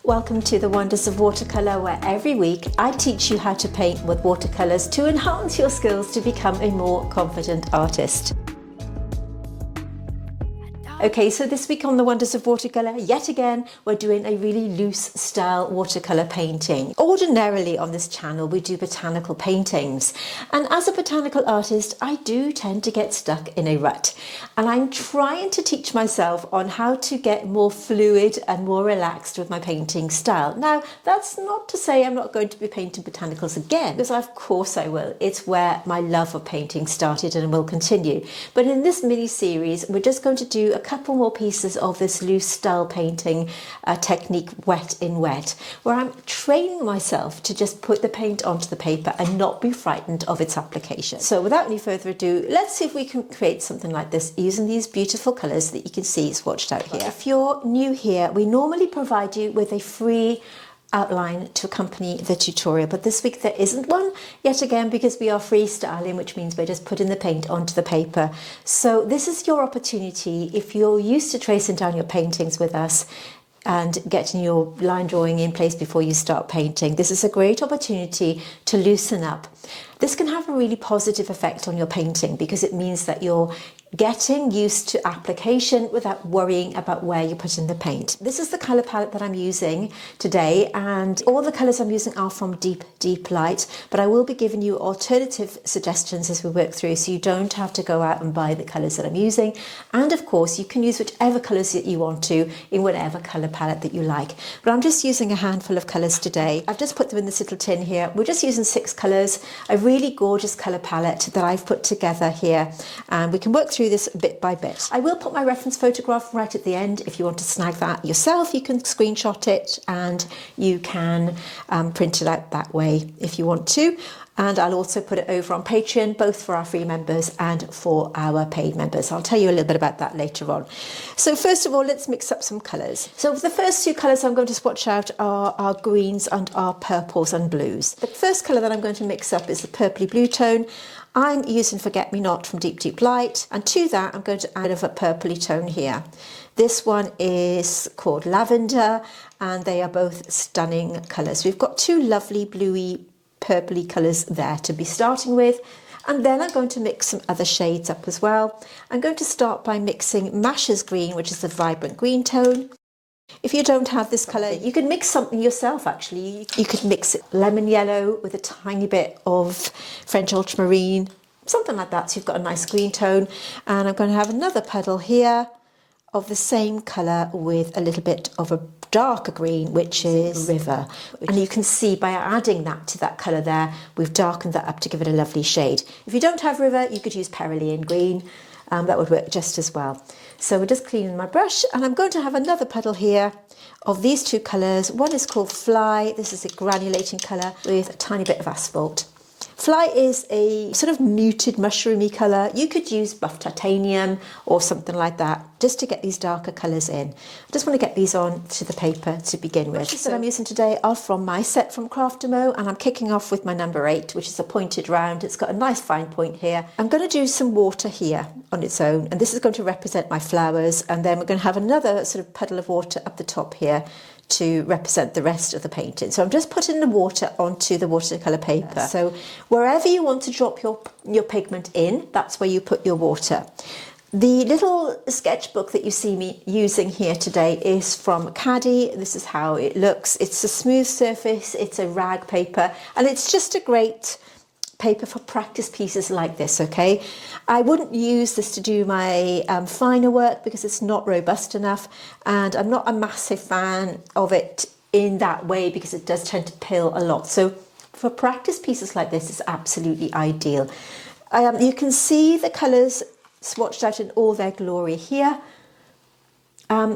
Welcome to the Wonders of Watercolour, where every week I teach you how to paint with watercolours to enhance your skills to become a more confident artist. Okay, so this week on the Wonders of Watercolour, yet again, we're doing a really loose style watercolour painting. Ordinarily on this channel, we do botanical paintings. And as a botanical artist, I do tend to get stuck in a rut. And I'm trying to teach myself on how to get more fluid and more relaxed with my painting style. Now, that's not to say I'm not going to be painting botanicals again, because of course I will. It's where my love of painting started and will continue. But in this mini series, we're just going to do a couple more pieces of this loose style painting technique, wet in wet, where I'm training myself to just put the paint onto the paper and not be frightened of its application. So without any further ado, let's see if we can create something like this using these beautiful colours that you can see swatched out here. If you're new here, we normally provide you with a free outline to accompany the tutorial, but this week there isn't one yet again because we are freestyling, which means we're just putting the paint onto the paper. So this is your opportunity. If you're used to tracing down your paintings with us and getting your line drawing in place before you start painting, this is a great opportunity to loosen up. This can have a really positive effect on your painting because it means that you're getting used to application without worrying about where you're putting the paint. This is the colour palette that I'm using today, and all the colours I'm using are from Deep Light, but I will be giving you alternative suggestions as we work through, so you don't have to go out and buy the colours that I'm using. And of course you can use whichever colours that you want to in whatever colour palette that you like. But I'm just using a handful of colours today. I've just put them in this little tin here. We're just using 6 colours, a really gorgeous colour palette that I've put together here, and we can work through this bit by bit. I will put my reference photograph right at the end. If you want to snag that yourself, you can screenshot it and you can print it out that way if you want to. And I'll also put it over on Patreon, both for our free members and for our paid members. I'll tell you a little bit about that later on. So first of all, let's mix up some colours. So the first 2 colours I'm going to swatch out are our greens and our purples and blues. The first colour that I'm going to mix up is the purpley blue tone. I'm using Forget Me Not from Deep Light, and to that I'm going to add a purpley tone here. This one is called Lavender, and they are both stunning colours. We've got 2 lovely bluey purpley colours there to be starting with, and then I'm going to mix some other shades up as well. I'm going to start by mixing Masha's green, which is the vibrant green tone. If you don't have this colour, you can mix something yourself actually. You could mix lemon yellow with a tiny bit of French ultramarine, something like that, so you've got a nice green tone. And I'm going to have another puddle here of the same colour with a little bit of a darker green, which is River. And you can see by adding that to that colour there, we've darkened that up to give it a lovely shade. If you don't have River, you could use Perolean green. That would work just as well. So we're just cleaning my brush, and I'm going to have another puddle here of these 2 colours. One is called Fly. This is a granulating colour with a tiny bit of Asphalt. Fly is a sort of muted mushroomy colour. You could use buff titanium or something like that just to get these darker colours in. I just want to get these on to the paper to begin with. The brushes that I'm using today are from my set from Craftamo, and I'm kicking off with my number 8, which is a pointed round. It's got a nice fine point here. I'm going to do some water here on its own, and this is going to represent my flowers, and then we're going to have another sort of puddle of water up the top here to represent the rest of the painting. So I'm just putting the water onto the watercolour paper. So wherever you want to drop your pigment in, that's where you put your water. The little sketchbook that you see me using here today is from Caddy. This is how it looks. It's a smooth surface, it's a rag paper, and it's just a great paper for practice pieces like this, okay? I wouldn't use this to do my finer work because it's not robust enough, and I'm not a massive fan of it in that way because it does tend to pill a lot. So for practice pieces like this, it's absolutely ideal. You can see the colours swatched out in all their glory here.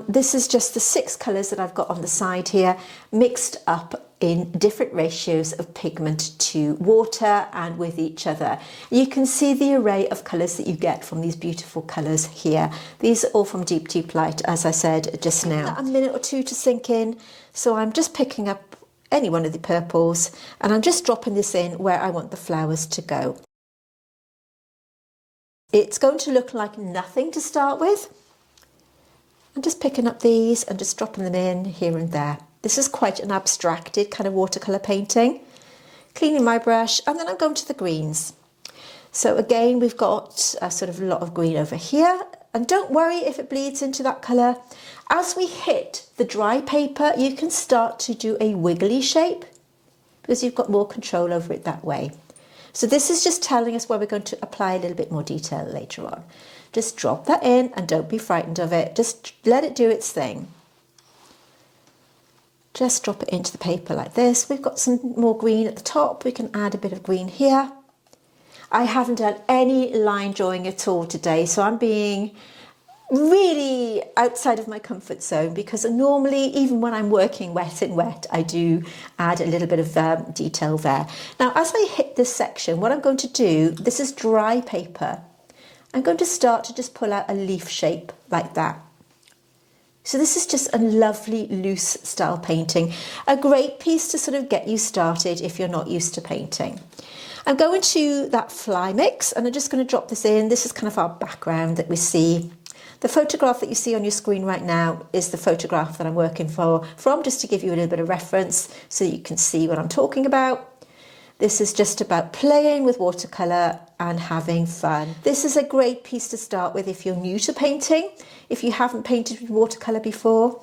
This is just the 6 colours that I've got on the side here, mixed up in different ratios of pigment to water and with each other. You can see the array of colours that you get from these beautiful colours here. These are all from Deep Light, as I said just now. A minute or 2 to sink in, so I'm just picking up any one of the purples and I'm just dropping this in where I want the flowers to go. It's going to look like nothing to start with. I'm just picking up these and just dropping them in here and there. This is quite an abstracted kind of watercolour painting. Cleaning my brush, and then I'm going to the greens. So again, we've got a sort of lot of green over here, and don't worry if it bleeds into that colour. As we hit the dry paper, you can start to do a wiggly shape because you've got more control over it that way. So this is just telling us where we're going to apply a little bit more detail later on. Just drop that in and don't be frightened of it. Just let it do its thing. Just drop it into the paper like this. We've got some more green at the top. We can add a bit of green here. I haven't done any line drawing at all today, so I'm being really outside of my comfort zone because normally, even when I'm working wet in wet, I do add a little bit of detail there. Now, as I hit this section, what I'm going to do, this is dry paper. I'm going to start to just pull out a leaf shape like that. So this is just a lovely loose style painting, a great piece to sort of get you started if you're not used to painting. I'm going to that fly mix and I'm just going to drop this in. This is kind of our background that we see. The photograph that you see on your screen right now is the photograph that I'm working from, just to give you a little bit of reference so that you can see what I'm talking about. This is just about playing with watercolour and having fun. This is a great piece to start with if you're new to painting, if you haven't painted with watercolour before.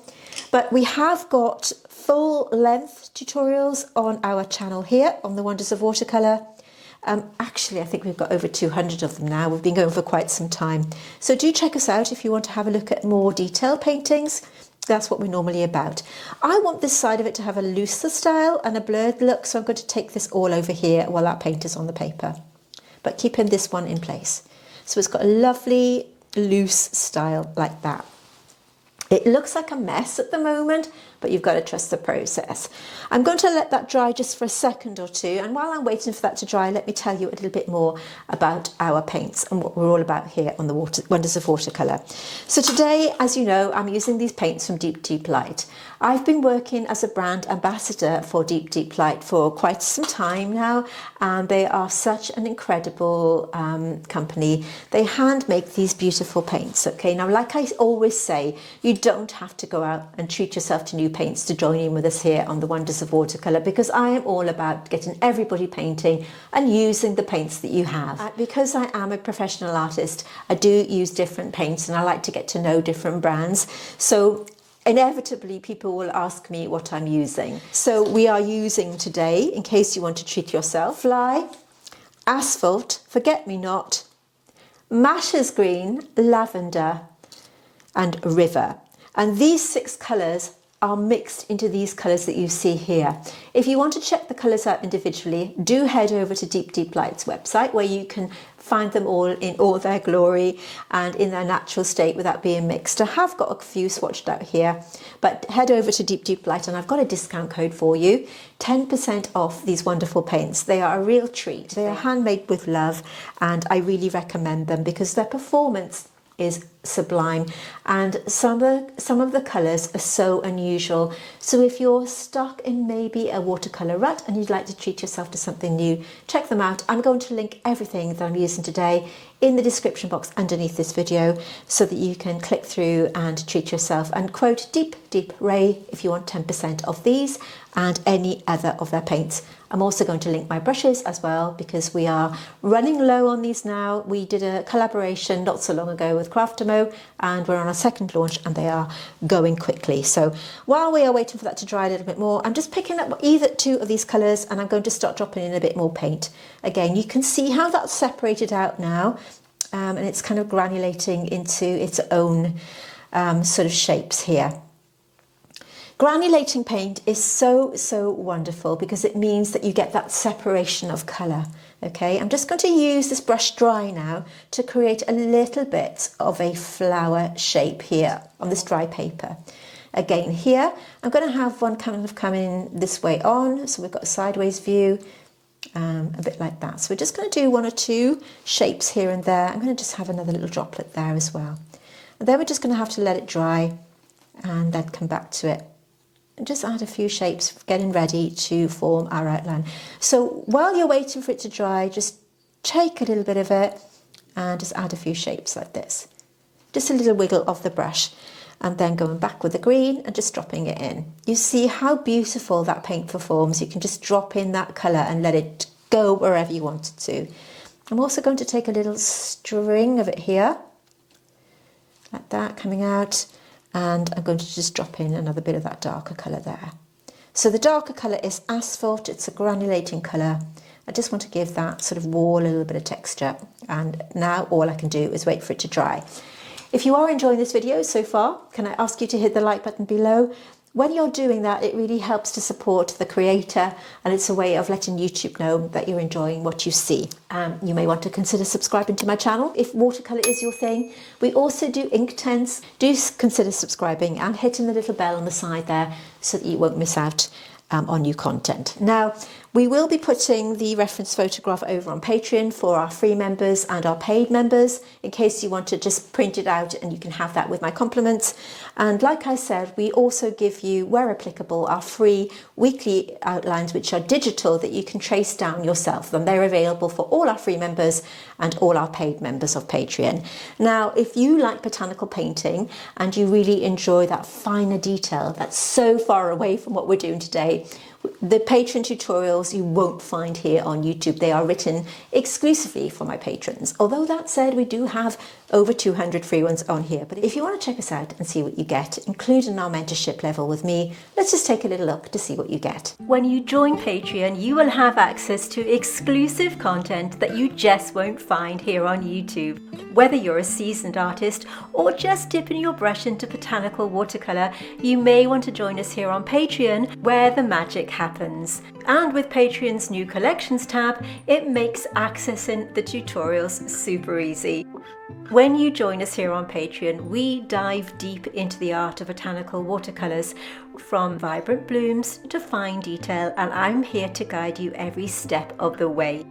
But we have got full length tutorials on our channel here on the Wonders of Watercolour. Actually, I think we've got over 200 of them now. We've been going for quite some time. So do check us out if you want to have a look at more detailed paintings. That's what we're normally about. I want this side of it to have a looser style and a blurred look, so I'm going to take this all over here while that paint is on the paper. But keeping this one in place. So it's got a lovely loose style like that. It looks like a mess at the moment, but you've got to trust the process. I'm going to let that dry just for a second or two, and while I'm waiting for that to dry, let me tell you a little bit more about our paints and what we're all about here on the Wonders of Watercolour. So today, as you know, I'm using these paints from Deep Deep Light. I've been working as a brand ambassador for Deep Deep Light for quite some time now, and they are such an incredible company. They hand make these beautiful paints, okay? Now, like I always say, you don't have to go out and treat yourself to new paints to join in with us here on the Wonders of Watercolour, because I am all about getting everybody painting and using the paints that you have. Because I am a professional artist, I do use different paints and I like to get to know different brands. So inevitably people will ask me what I'm using. So we are using today, in case you want to treat yourself, Fly, Asphalt, Forget Me Not, Masha's Green, Lavender and River. And these 6 colours are mixed into these colours that you see here. If you want to check the colours out individually, do head over to Deep Deep Light's website, where you can find them all in all their glory and in their natural state without being mixed. I have got a few swatched out here, but head over to Deep Deep Light and I've got a discount code for you, 10% off these wonderful paints. They are a real treat. They are handmade with love and I really recommend them because their performance is sublime, and some of the colours are so unusual. So if you're stuck in maybe a watercolour rut and you'd like to treat yourself to something new, check them out. I'm going to link everything that I'm using today in the description box underneath this video so that you can click through and treat yourself, and quote Deep Deep Ray if you want 10% off these and any other of their paints. I'm also going to link my brushes as well because we are running low on these now. We did a collaboration not so long ago with Craftamo and we're on our second launch and they are going quickly. So while we are waiting for that to dry a little bit more, I'm just picking up either 2 of these colours and I'm going to start dropping in a bit more paint. Again, you can see how that's separated out now and it's kind of granulating into its own sort of shapes here. Granulating paint is so wonderful because it means that you get that separation of colour. Okay, I'm just going to use this brush dry now to create a little bit of a flower shape here on this dry paper. Again, here I'm going to have one kind of coming this way on, so we've got a sideways view, a bit like that. So we're just going to do 1 or 2 shapes here and there. I'm going to just have another little droplet there as well. And then we're just going to have to let it dry and then come back to it. And just add a few shapes, getting ready to form our outline. So while you're waiting for it to dry, just take a little bit of it and just add a few shapes like this. Just a little wiggle of the brush. and then going back with the green and just dropping it in. You see how beautiful that paint performs. You can just drop in that colour and let it go wherever you want it to. I'm also going to take a little string of it here, like that, coming out, and I'm going to just drop in another bit of that darker colour there. So the darker colour is Asphalt, it's a granulating colour. I just want to give that sort of wall a little bit of texture, and now all I can do is wait for it to dry. If you are enjoying this video so far, can I ask you to hit the like button below? When you're doing that, it really helps to support the creator, and it's a way of letting YouTube know that you're enjoying what you see. You may want to consider subscribing to my channel if watercolour is your thing. We also do ink tints. Do consider subscribing and hitting the little bell on the side there so that you won't miss out on new content. Now, we will be putting the reference photograph over on Patreon for our free members and our paid members, in case you want to just print it out and you can have that with my compliments. And like I said, we also give you, where applicable, our free weekly outlines, which are digital, that you can trace down yourself, and they're available for all our free members and all our paid members of Patreon. Now, if you like botanical painting and you really enjoy that finer detail that's so far away from what we're doing today, the Patreon tutorials you won't find here on YouTube. They are written exclusively for my patrons. Although that said, we do have over 200 free ones on here. But if you want to check us out and see what you get, including our mentorship level with me, let's just take a little look to see what you get. When you join Patreon, you will have access to exclusive content that you just won't find here on YouTube. Whether you're a seasoned artist or just dipping your brush into botanical watercolour, you may want to join us here on Patreon, where the magic happens. And with Patreon's new collections tab, it makes accessing the tutorials super easy. When you join us here on Patreon, we dive deep into the art of botanical watercolours, from vibrant blooms to fine detail, and I'm here to guide you every step of the way.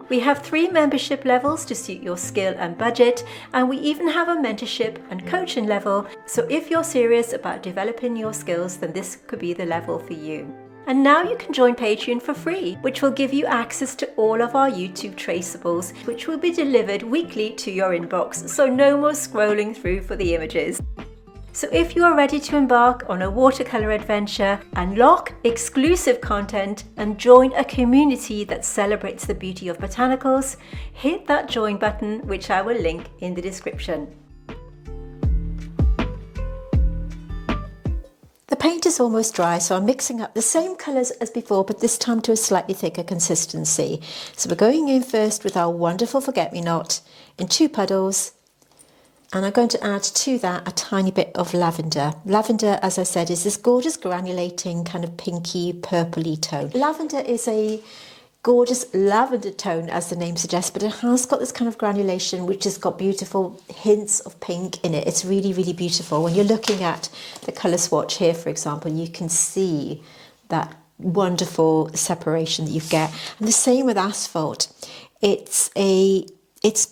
We have 3 membership levels to suit your skill and budget, and we even have a mentorship and coaching level, so if you're serious about developing your skills, then this could be the level for you. And now you can join Patreon for free, which will give you access to all of our YouTube traceables, which will be delivered weekly to your inbox, so no more scrolling through for the images. So if you are ready to embark on a watercolour adventure, unlock exclusive content, and join a community that celebrates the beauty of botanicals, hit that join button, which I will link in the description. The paint is almost dry, so I'm mixing up the same colours as before, but this time to a slightly thicker consistency. So we're going in first with our wonderful Forget-Me-Not in 2 puddles, and I'm going to add to that a tiny bit of lavender. Lavender, as I said, is this gorgeous granulating kind of pinky purpley tone. Lavender is a gorgeous lavender tone, as the name suggests, but it has got this kind of granulation which has got beautiful hints of pink in it. It's really, really beautiful. When you're looking at the colour swatch here, for example, you can see that wonderful separation that you get. And the same with Asphalt. It's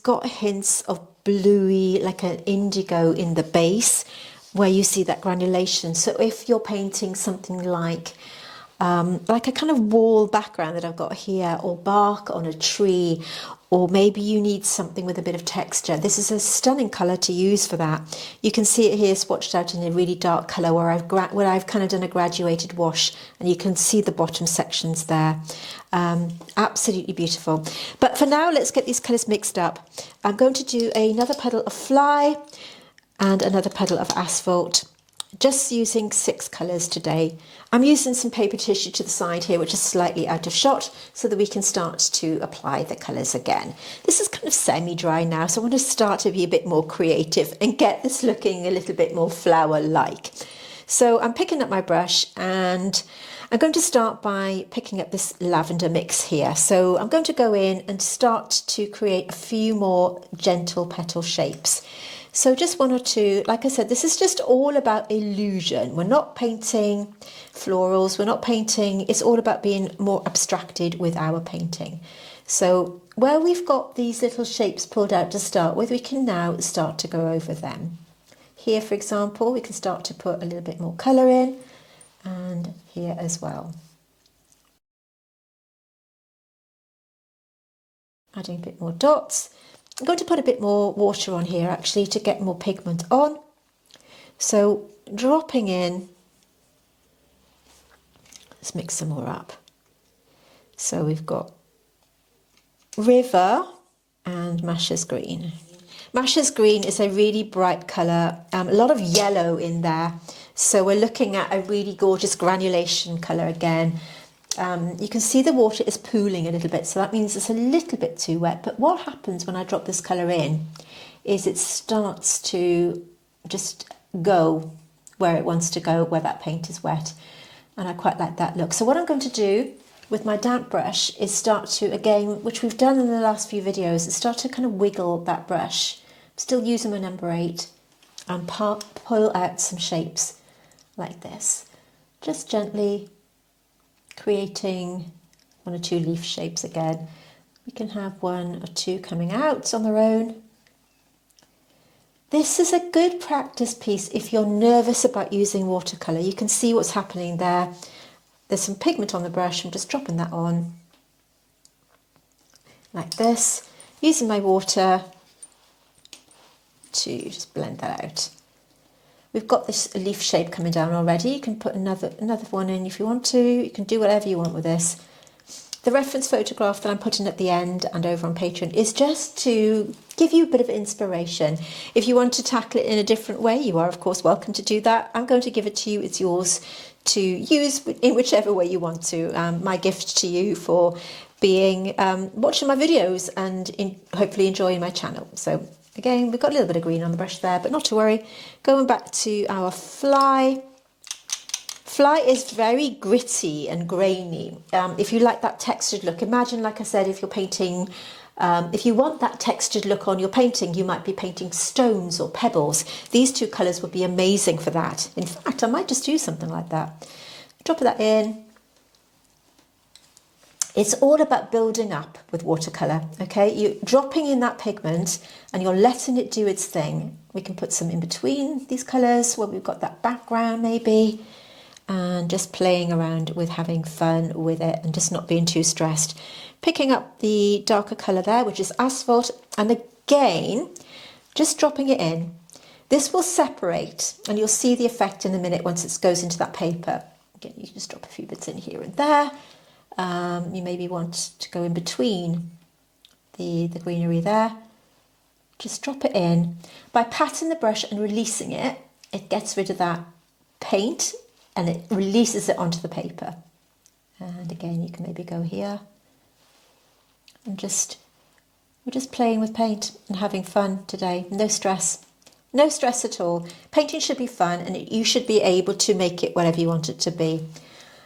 got hints of bluey, like an indigo in the base, where you see that granulation. So if you're painting something like a kind of wall background that I've got here, or bark on a tree, or maybe you need something with a bit of texture, this is a stunning colour to use for that. You can see it here swatched out in a really dark colour where I've kind of done a graduated wash, and you can see the bottom sections there. Absolutely beautiful. But for now, let's get these colours mixed up. I'm going to do another puddle of Fly and another puddle of Asphalt, just using 6 colours today. I'm using some paper tissue to the side here, which is slightly out of shot, so that we can start to apply the colours again. This is kind of semi-dry now, so I want to start to be a bit more creative and get this looking a little bit more flower-like. So I'm picking up my brush, and I'm going to start by picking up this lavender mix here. So I'm going to go in and start to create a few more gentle petal shapes. So just 1 or 2, like I said, this is just all about illusion. We're not painting florals, we're not painting, it's all about being more abstracted with our painting. So where we've got these little shapes pulled out to start with, we can now start to go over them. Here, for example, we can start to put a little bit more colour in, and here as well. Adding a bit more dots. I'm going to put a bit more water on here actually to get more pigment on. So dropping in, let's mix some more up. So we've got River and Masha's Green. Masha's Green is a really bright colour, a lot of yellow in there. So we're looking at a really gorgeous granulation colour again. You can see the water is pooling a little bit, so that means it's a little bit too wet. But what happens when I drop this colour in is it starts to just go where it wants to go, where that paint is wet. And I quite like that look. So what I'm going to do with my damp brush is start to, again, which we've done in the last few videos, is start to kind of wiggle that brush. I'm still using my number 8 and pull out some shapes like this. Just gently creating 1 or 2 leaf shapes again. We can have 1 or 2 coming out on their own. This is a good practice piece if you're nervous about using watercolour. You can see what's happening there. There's some pigment on the brush. I'm just dropping that on like this, using my water to just blend that out. We've got this leaf shape coming down already. You can put another one in if you want to. You can do whatever you want with this. The reference photograph that I'm putting at the end and over on Patreon is just to give you a bit of inspiration. If you want to tackle it in a different way, you are of course welcome to do that. I'm going to give it to you. It's yours to use in whichever way you want to. My gift to you for being watching my videos and hopefully enjoying my channel. So again, we've got a little bit of green on the brush there, but not to worry. Going back to our fly. Fly is very gritty and grainy. If you like that textured look, imagine, like I said, if you're painting, if you want that textured look on your painting, you might be painting stones or pebbles. These 2 colours would be amazing for that. In fact, I might just do something like that. Drop that in. It's all about building up with watercolour, okay? You're dropping in that pigment and you're letting it do its thing. We can put some in between these colours where we've got that background maybe, and just playing around with having fun with it and just not being too stressed. Picking up the darker colour there, which is Asphalt, and again, just dropping it in. This will separate and you'll see the effect in a minute once it goes into that paper. Again, you can just drop a few bits in here and there. You maybe want to go in between the greenery there. Just drop it in. By patting the brush and releasing it, it gets rid of that paint and it releases it onto the paper. And again, you can maybe go here and we're just playing with paint and having fun today. No stress. No stress at all. Painting should be fun and you should be able to make it whatever you want it to be.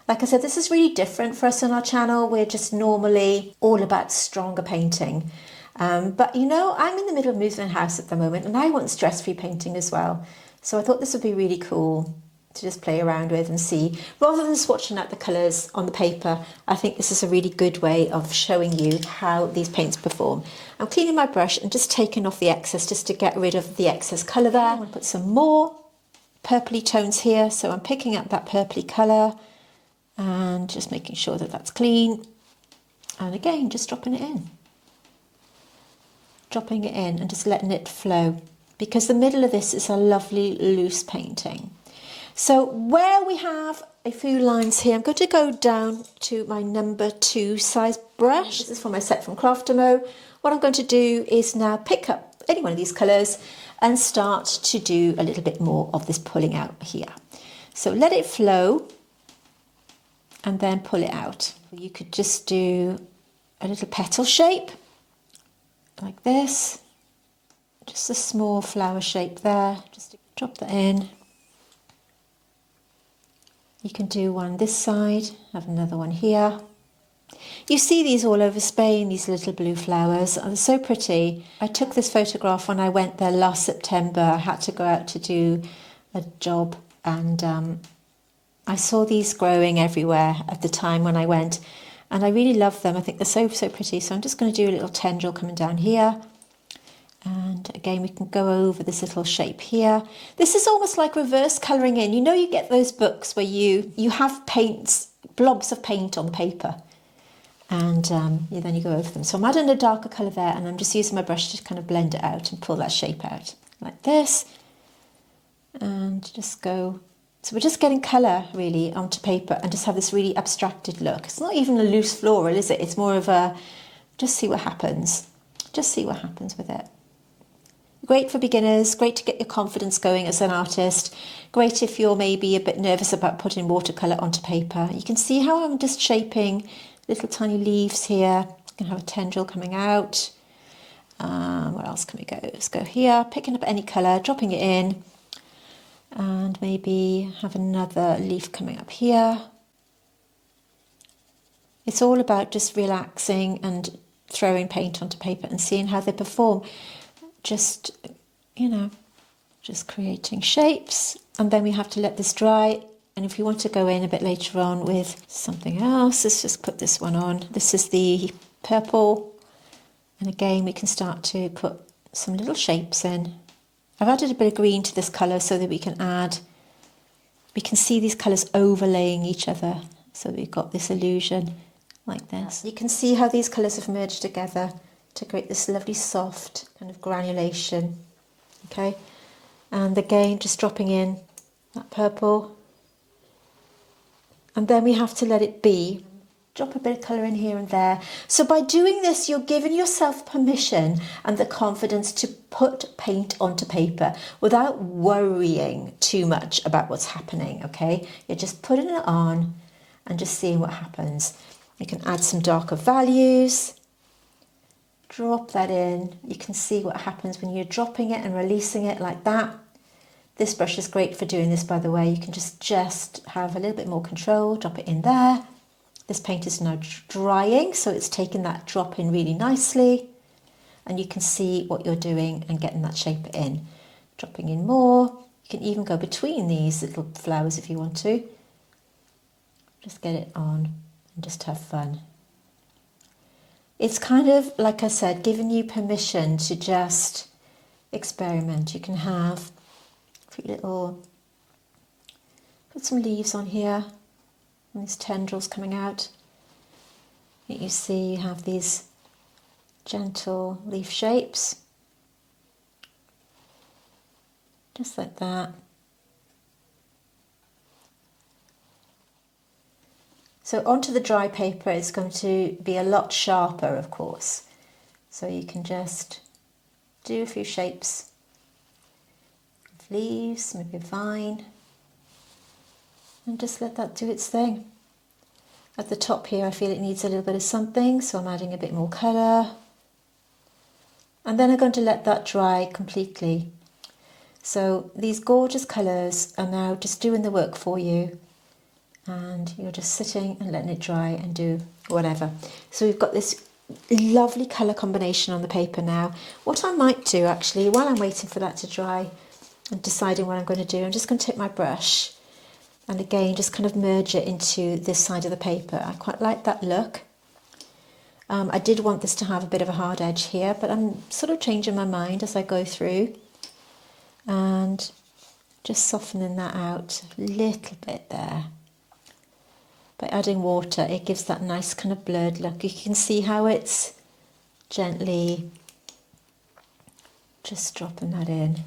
Like I said, this is really different for us on our channel. We're just normally all about stronger painting. But you know, I'm in the middle of moving house at the moment and I want stress-free painting as well. So I thought this would be really cool to just play around with and see. Rather than swatching out the colours on the paper, I think this is a really good way of showing you how these paints perform. I'm cleaning my brush and just taking off the excess just to get rid of the excess colour there. I'm going to put some more purpley tones here. So I'm picking up that purpley colour and just making sure that that's clean. And again, just dropping it in. Dropping it in and just letting it flow, because the middle of this is a lovely loose painting. So where we have a few lines here, I'm going to go down to my number 2 size brush. This is for my set from Craftamo. What I'm going to do is now pick up any one of these colours and start to do a little bit more of this pulling out here. So let it flow and then pull it out. You could just do a little petal shape like this. Just a small flower shape there. Just drop that in. You can do one this side, have another one here. You see these all over Spain, these little blue flowers. They're so pretty. I took this photograph when I went there last September. I had to go out to do a job and I saw these growing everywhere at the time when I went and I really love them. I think they're so pretty. So I'm just going to do a little tendril coming down here. And again, we can go over this little shape here. This is almost like reverse colouring in. You know, you get those books where you have paints, blobs of paint on the paper, and then you go over them. So I'm adding a darker colour there, and I'm just using my brush to kind of blend it out and pull that shape out like this. and just go. So we're just getting colour really onto paper and just have this really abstracted look. It's not even a loose floral, is it? It's more of a, just see what happens. Just see what happens with it. Great for beginners, great to get your confidence going as an artist. Great if you're maybe a bit nervous about putting watercolour onto paper. You can see how I'm just shaping little tiny leaves here. You can have a tendril coming out. Where else can we go? Let's go here, picking up any colour, dropping it in. And maybe have another leaf coming up here. It's all about just relaxing and throwing paint onto paper and seeing how they perform. Just, you know, just creating shapes. And then we have to let this dry. And if you want to go in a bit later on with something else, let's just put this one on. This is the purple. And again, we can start to put some little shapes in. I've added a bit of green to this colour so that we can see these colours overlaying each other. So we've got this illusion like this. You can see how these colours have merged together to create this lovely soft kind of granulation. Okay, and again, just dropping in that purple. And then we have to let it be. Drop a bit of colour in here and there. So by doing this, you're giving yourself permission and the confidence to put paint onto paper without worrying too much about what's happening, okay? You're just putting it on and just seeing what happens. You can add some darker values. Drop that in. You can see what happens when you're dropping it and releasing it like that. This brush is great for doing this, by the way. You can just have a little bit more control. Drop it in there. This paint is now drying, so it's taking that drop in really nicely. And you can see what you're doing and getting that shape in. Dropping in more. You can even go between these little flowers if you want to. Just get it on and just have fun. It's kind of, like I said, giving you permission to just experiment. You can have put some leaves on here. And these tendrils coming out. You see you have these gentle leaf shapes. Just like that. So onto the dry paper, it's going to be a lot sharper, of course. So you can just do a few shapes of leaves, maybe a vine. And just let that do its thing. At the top here, I feel it needs a little bit of something, so I'm adding a bit more colour. And then I'm going to let that dry completely. So these gorgeous colours are now just doing the work for you. And you're just sitting and letting it dry and do whatever. So we've got this lovely colour combination on the paper now. What I might do actually, while I'm waiting for that to dry and deciding what I'm going to do, I'm just going to take my brush and again, just kind of merge it into this side of the paper. I quite like that look. I did want this to have a bit of a hard edge here, but I'm sort of changing my mind as I go through. And just softening that out a little bit there. By adding water, it gives that nice kind of blurred look. You can see how it's gently just dropping that in.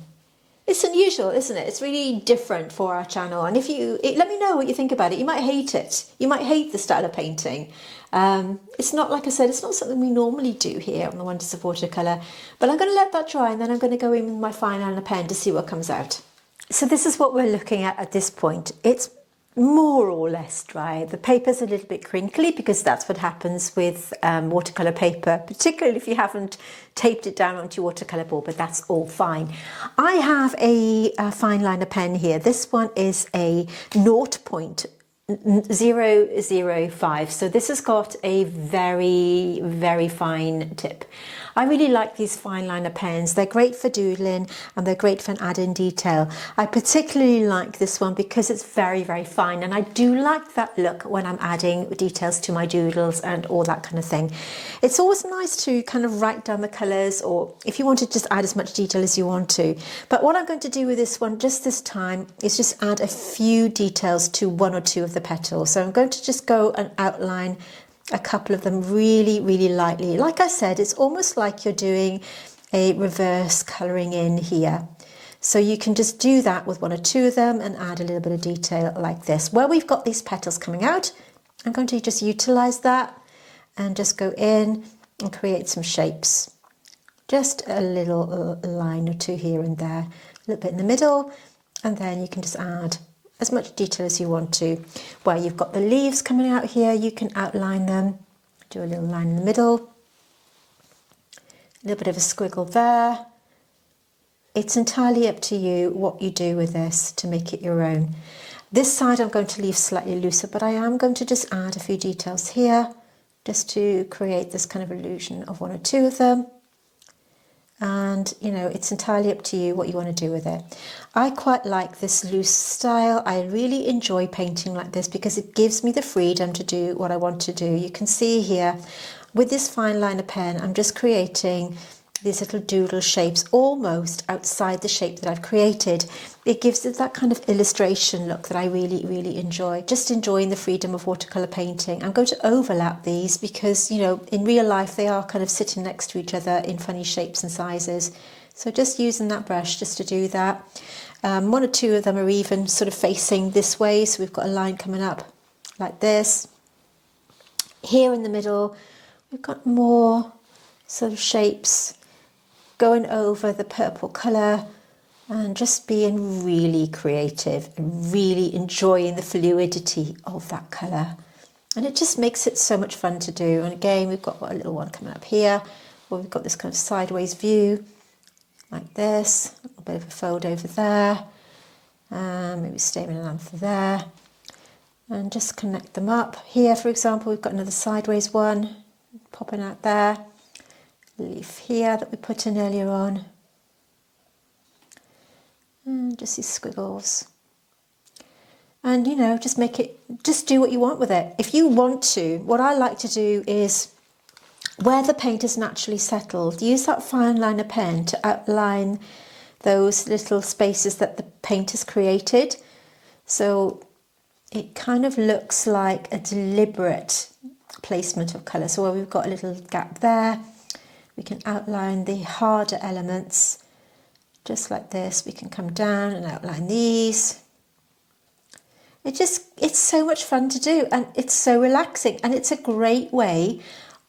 It's unusual, isn't it? It's really different for our channel. And let me know what you think about it. You might hate it. You might hate the style of painting. It's not, like I said, it's not something we normally do here on the Wonders of Watercolour. But I'm going to let that dry and then I'm going to go in with my fine liner pen to see what comes out. So this is what we're looking at this point. It's more or less dry. The paper's a little bit crinkly because that's what happens with watercolour paper, particularly if you haven't taped it down onto your watercolour board, but that's all fine. I have a fine liner pen here. This one is a 0.005, so this has got a very, very fine tip. I really like these fine liner pens. They're great for doodling and they're great for adding detail. I particularly like this one because it's very, very fine, and I do like that look when I'm adding details to my doodles and all that kind of thing. It's always nice to kind of write down the colours, or if you want to just add as much detail as you want to. But what I'm going to do with this one just this time is just add a few details to one or two of the petals. So I'm going to just go and outline a couple of them really, really lightly. Like I said, it's almost like you're doing a reverse colouring in here. So you can just do that with one or two of them and add a little bit of detail like this. Where we've got these petals coming out, I'm going to just utilize that and just go in and create some shapes. Just a little line or two here and there, a little bit in the middle, and then you can just add as much detail as you want to. Where you've got the leaves coming out here, you can outline them, do a little line in the middle, a little bit of a squiggle there. It's entirely up to you what you do with this to make it your own. This side I'm going to leave slightly looser, but I am going to just add a few details here just to create this kind of illusion of one or two of them. And, you know, it's entirely up to you what you want to do with it. I quite like this loose style. I really enjoy painting like this because it gives me the freedom to do what I want to do. You can see here with this fine liner pen, I'm just creating these little doodle shapes almost outside the shape that I've created. It gives it that kind of illustration look that I really, really enjoy. Just enjoying the freedom of watercolour painting. I'm going to overlap these because, you know, in real life they are kind of sitting next to each other in funny shapes and sizes. So just using that brush just to do that. One or two of them are even sort of facing this way. So we've got a line coming up like this. Here in the middle, we've got more sort of shapes going over the purple colour and just being really creative and really enjoying the fluidity of that colour. And it just makes it so much fun to do. And again, we've got a little one coming up here where we've got this kind of sideways view like this, a little bit of a fold over there, maybe stamen and anther there, and just connect them up. Here, for example, we've got another sideways one popping out there. Leaf here that we put in earlier on, and just these squiggles, and you know, just make it, just do what you want with it. If you want to, what I like to do is where the paint is naturally settled, use that fine liner pen to outline those little spaces that the paint has created, so it kind of looks like a deliberate placement of colour. So where we've got a little gap there, we can outline the harder elements just like this. We can come down and outline these. It's so much fun to do, and it's so relaxing, and it's a great way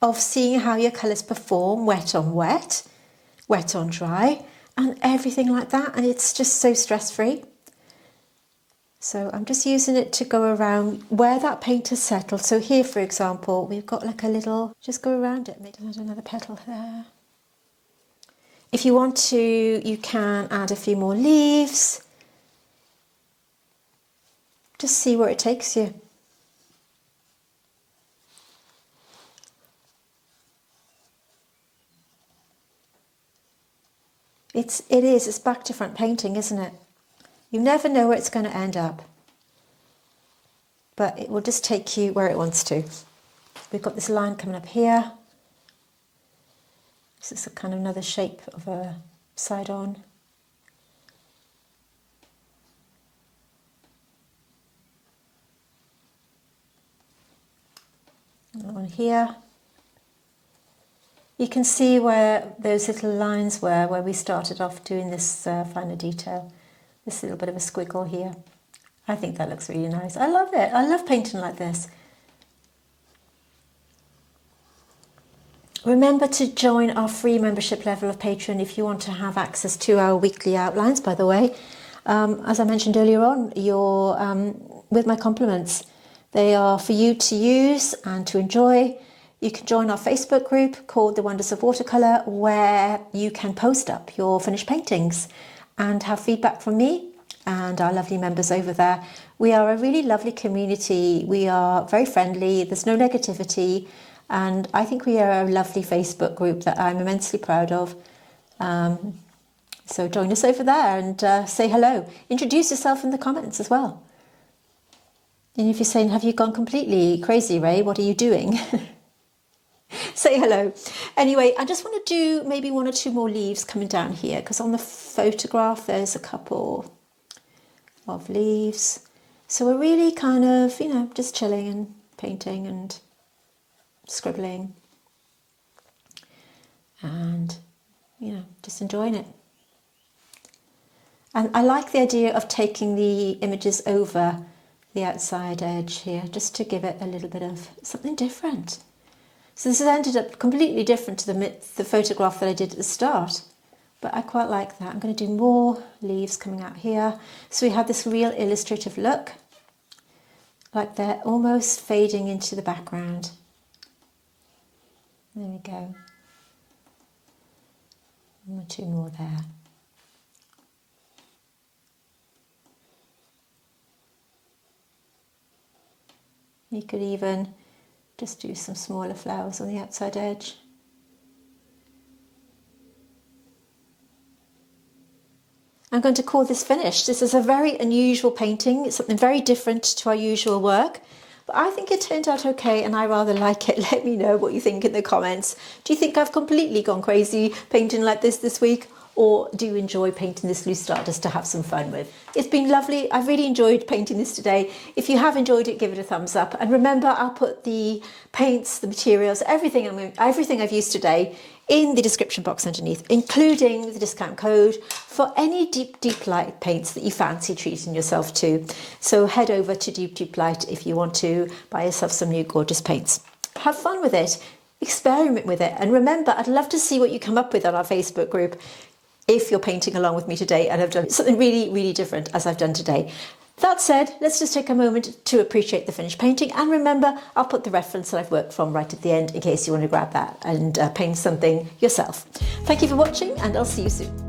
of seeing how your colours perform wet on wet, wet on dry, and everything like that. And it's just so stress-free. So I'm just using it to go around where that paint has settled. So here, for example, we've got like a little, just go around it, maybe add another petal there. If you want to, you can add a few more leaves. Just see where it takes you. It's back to front painting, isn't it? You never know where it's going to end up, but it will just take you where it wants to. We've got this line coming up here. This is a kind of another shape of a side on. Another one here. You can see where those little lines were where we started off doing this finer detail. This little bit of a squiggle here. I think that looks really nice. I love it. I love painting like this. Remember to join our free membership level of Patreon if you want to have access to our weekly outlines, by the way. As I mentioned earlier on, you're with my compliments. They are for you to use and to enjoy. You can join our Facebook group called The Wonders of Watercolour, where you can post up your finished paintings and have feedback from me and our lovely members over there. We are a really lovely community. We are very friendly. There's no negativity. And I think we are a lovely Facebook group that I'm immensely proud of. So join us over there and say hello. Introduce yourself in the comments as well. And if you're saying, have you gone completely crazy, Ray? What are you doing? Say hello. Anyway, I just want to do maybe one or two more leaves coming down here, because on the photograph there's a couple of leaves. So we're really kind of, you know, just chilling and painting and scribbling and, you know, just enjoying it. And I like the idea of taking the images over the outside edge here, just to give it a little bit of something different. So this has ended up completely different to the photograph that I did at the start, but I quite like that. I'm going to do more leaves coming out here. So we have this real illustrative look, like they're almost fading into the background. There we go. 1 or 2 more there. You could even just do some smaller flowers on the outside edge. I'm going to call this finished. This is a very unusual painting. It's something very different to our usual work, but I think it turned out okay and I rather like it. Let me know what you think in the comments. Do you think I've completely gone crazy painting like this week? Or do you enjoy painting this loose style just to have some fun with? It's been lovely. I've really enjoyed painting this today. If you have enjoyed it, give it a thumbs up. And remember, I'll put the paints, the materials, everything I've used today in the description box underneath, including the discount code for any deep light paints that you fancy treating yourself to. So head over to Deep Light if you want to buy yourself some new gorgeous paints. Have fun with it. Experiment with it. And remember, I'd love to see what you come up with on our Facebook group if you're painting along with me today and have done something really different as I've done today. That said, let's just take a moment to appreciate the finished painting, and remember, I'll put the reference that I've worked from right at the end in case you want to grab that and paint something yourself. Thank you for watching, and I'll see you soon.